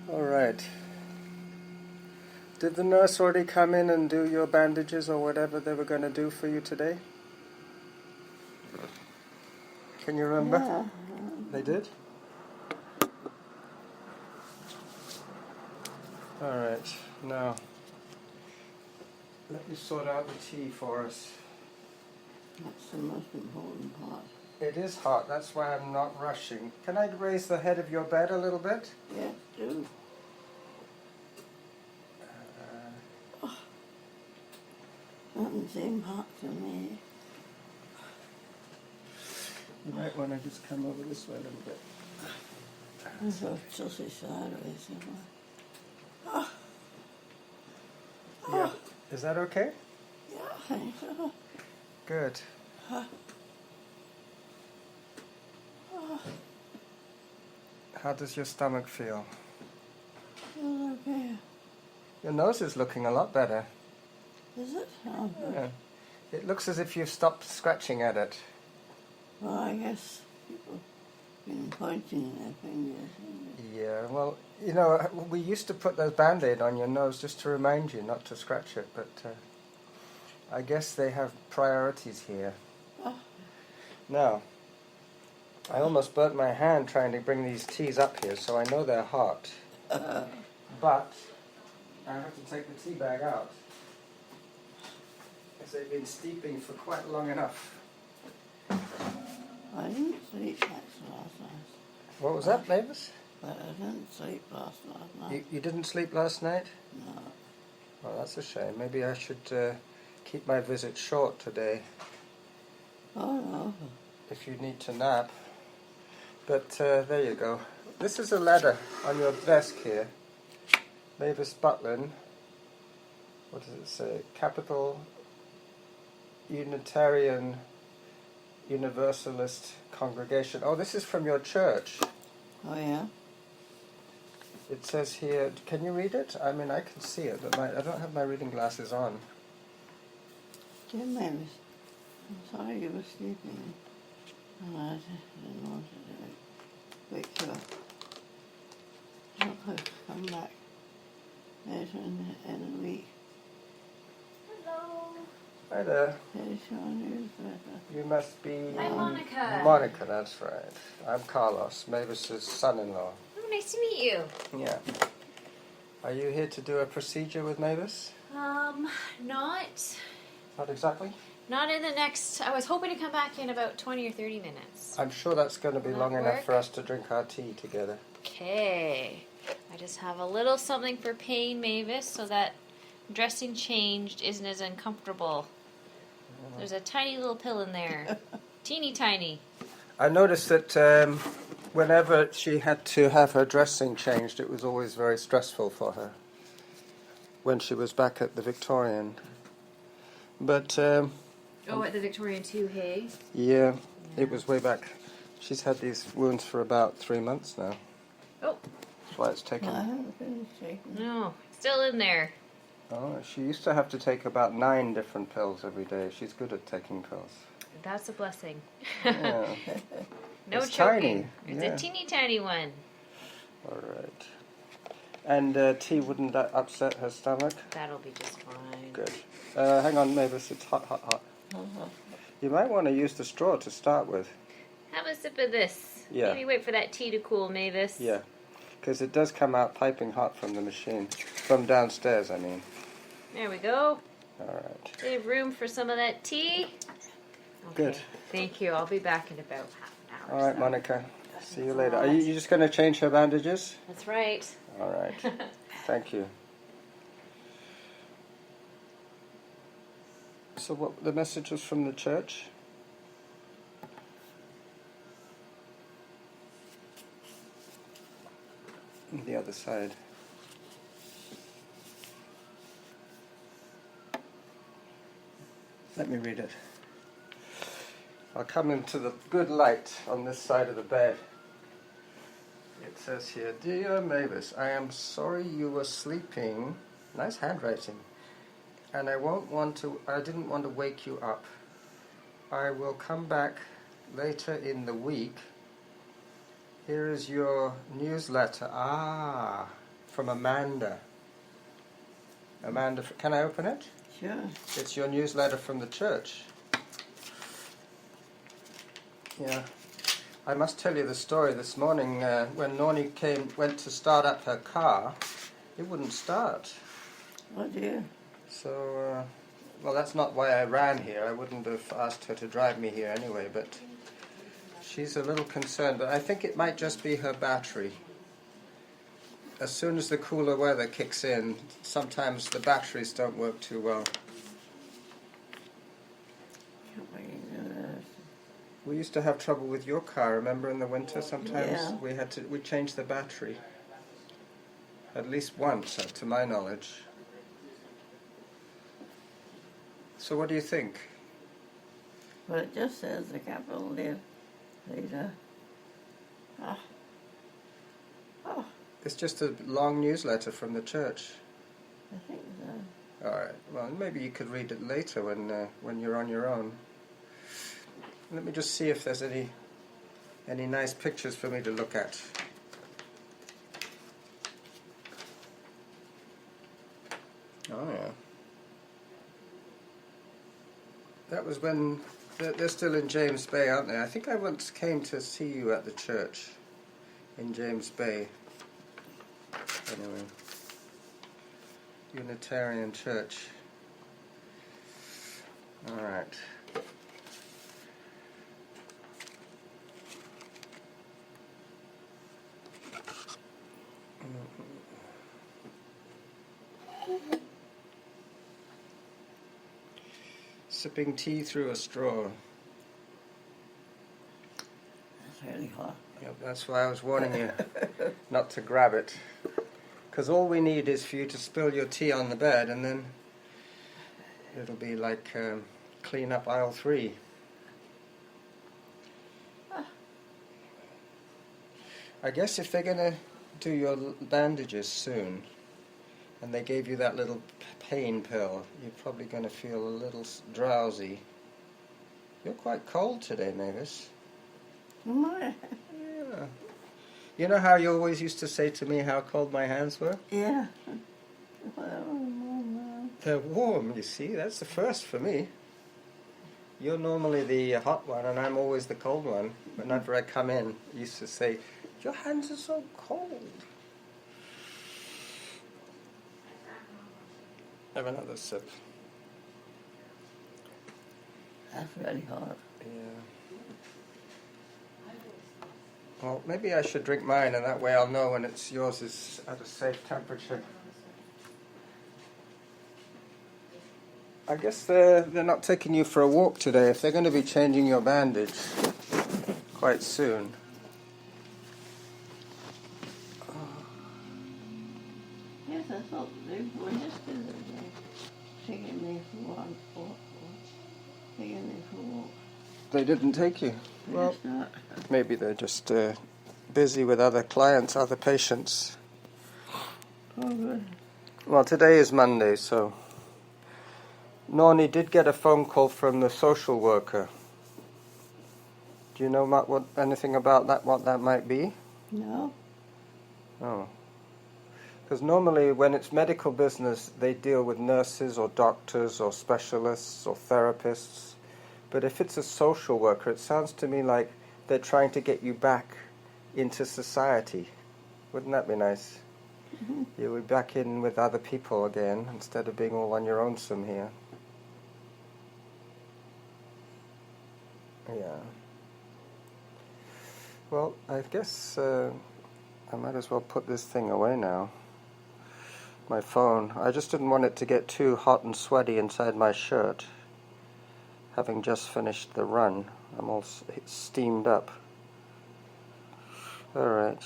All right. Did the nurse already come in and do your bandages or whatever they were going to do for you today? Can you remember? Yeah. They did? All right. Now, let me sort out the tea for us. That's the most important part. It is hot. That's why I'm not rushing. Can I raise the head of your bed a little bit? Yes, do. Nothing seems hot to me. You might want to just come over this way a little bit. I feel tilted sideways. Yeah. Is that okay? Yeah, I think so. Good. How does your stomach feel? Feels okay. Your nose is looking a lot better. Is it? Oh, good. Yeah. It looks as if you've stopped scratching at it. Well, I guess people been pointing their fingers. Yeah, well, you know, we used to put those Band-Aid on your nose just to remind you not to scratch it, but I guess they have priorities here. Oh. Now, I almost burnt my hand trying to bring these teas up here, so I know they're hot. But I have to take the tea bag out, because they've been steeping for quite long enough. I didn't sleep much last night. What was that, Mavis? But I didn't sleep last night. You didn't sleep last night? No. Well, that's a shame. Maybe I should keep my visit short today, Oh, no. if you need to nap. But there you go. This is a letter on your desk here. Mavis Butlin. What does it say? Capital Unitarian Universalist Congregation. Oh, this is from your church. Oh, yeah? It says here, can you read it? I mean, I can see it, but I don't have my reading glasses on. Dear Mavis, I'm sorry you were sleeping. And I didn't want to wake you up. Hope I'll come back later in a week. Hello. Hi there. Here's your newsletter. You must be... I'm Monica. Monica, that's right. I'm Carlos, Mavis's son-in-law. Oh, nice to meet you. Yeah. Are you here to do a procedure with Mavis? Not exactly? Not in the next. I was hoping to come back in about 20 or 30 minutes. I'm sure that's going to be Will long that enough work? for us to drink our tea together. Okay. I just have a little something for pain, Mavis, so that dressing changed isn't as uncomfortable. There's a tiny little pill in there. Teeny tiny. I noticed that whenever she had to have her dressing changed, it was always very stressful for her when she was back at the Victorian. But, Oh, at the Victorian too, hey? yeah, it was way back. She's had these wounds for about 3 months now. Oh, That's why it's taken... I haven't finished taking it. no. Still in there. Oh, she used to have to take about 9 different pills every day. She's good at taking pills. That's a blessing. Yeah. No It's choking. tiny, It's yeah. a teeny tiny one. All right. And tea wouldn't that upset her stomach? That'll be just fine. Good. Hang on, Mavis. It's hot, hot, hot. You might want to use the straw to start with. Have a sip of this. Yeah. Maybe wait for that tea to cool, Mavis. Yeah. Because it does come out piping hot from the machine. From downstairs, I mean. There we go. All right. Save room for some of that tea. Good. Okay, thank you. I'll be back in about half an hour. All right, so. Monica. See you later. Are you just going to change her bandages? That's right. All right. Thank you. So what, the message was from the church? The other side. Let me read it. I'll come into the good light on this side of the bed. It says here, Dear Mavis, I am sorry you were sleeping. Nice handwriting. And I didn't want to wake you up. I will come back later in the week. Here is your newsletter. Ah, from Amanda. Amanda, can I open it? Sure. It's your newsletter from the church. Yeah. I must tell you the story this morning. When Nornie went to start up her car, it wouldn't start. Oh dear. So, well, that's not why I ran here. I wouldn't have asked her to drive me here anyway, but she's a little concerned. But I think it might just be her battery. As soon as the cooler weather kicks in, sometimes the batteries don't work too well. We used to have trouble with your car, remember, in the winter sometimes? Yeah. We changed the battery. At least once, to my knowledge. So what do you think? Well, it just says the capital letter. Oh. Oh, It's just a long newsletter from the church. I think so. All right. Well, maybe you could read it later when you're on your own. Let me just see if there's any nice pictures for me to look at. Oh yeah. That was when they're still in James Bay, aren't they? I think I once came to see you at the church in James Bay. Anyway, Unitarian Church. All right. Sipping tea through a straw. That's really hot. Yep, that's why I was warning you not to grab it. Because all we need is for you to spill your tea on the bed, and then it'll be like clean up aisle 3. I guess if they're going to do your bandages soon, and they gave you that little pain pill, you're probably going to feel a little drowsy. You're quite cold today, Mavis. Am I? Yeah. You know how you always used to say to me how cold my hands were? Yeah. Well, They're warm, you see. That's the first for me. You're normally the hot one, and I'm always the cold one. Whenever I come in, you used to say, your hands are so cold. Have another sip. that's really hot. Yeah. Well, maybe I should drink mine, and that way I'll know when yours is at a safe temperature. I guess they're not taking you for a walk today. If they're going to be changing your bandage quite soon. Yes, I thought they were just taking me for one walk. Taking me for a walk. They didn't take you. Well, Yes, not. maybe they're just busy with other clients, other patients. Oh, good. Well, today is Monday, so Nornie did get a phone call from the social worker. Do you know anything about that? What that might be? No. Oh. Because normally when it's medical business, they deal with nurses or doctors or specialists or therapists. But if it's a social worker, it sounds to me like they're trying to get you back into society. Wouldn't that be nice? Mm-hmm. You'll be back in with other people again instead of being all on your own here. Yeah. Well, I guess I might as well put this thing away now. My phone. I just didn't want it to get too hot and sweaty inside my shirt. Having just finished the run, I'm all steamed up. All right.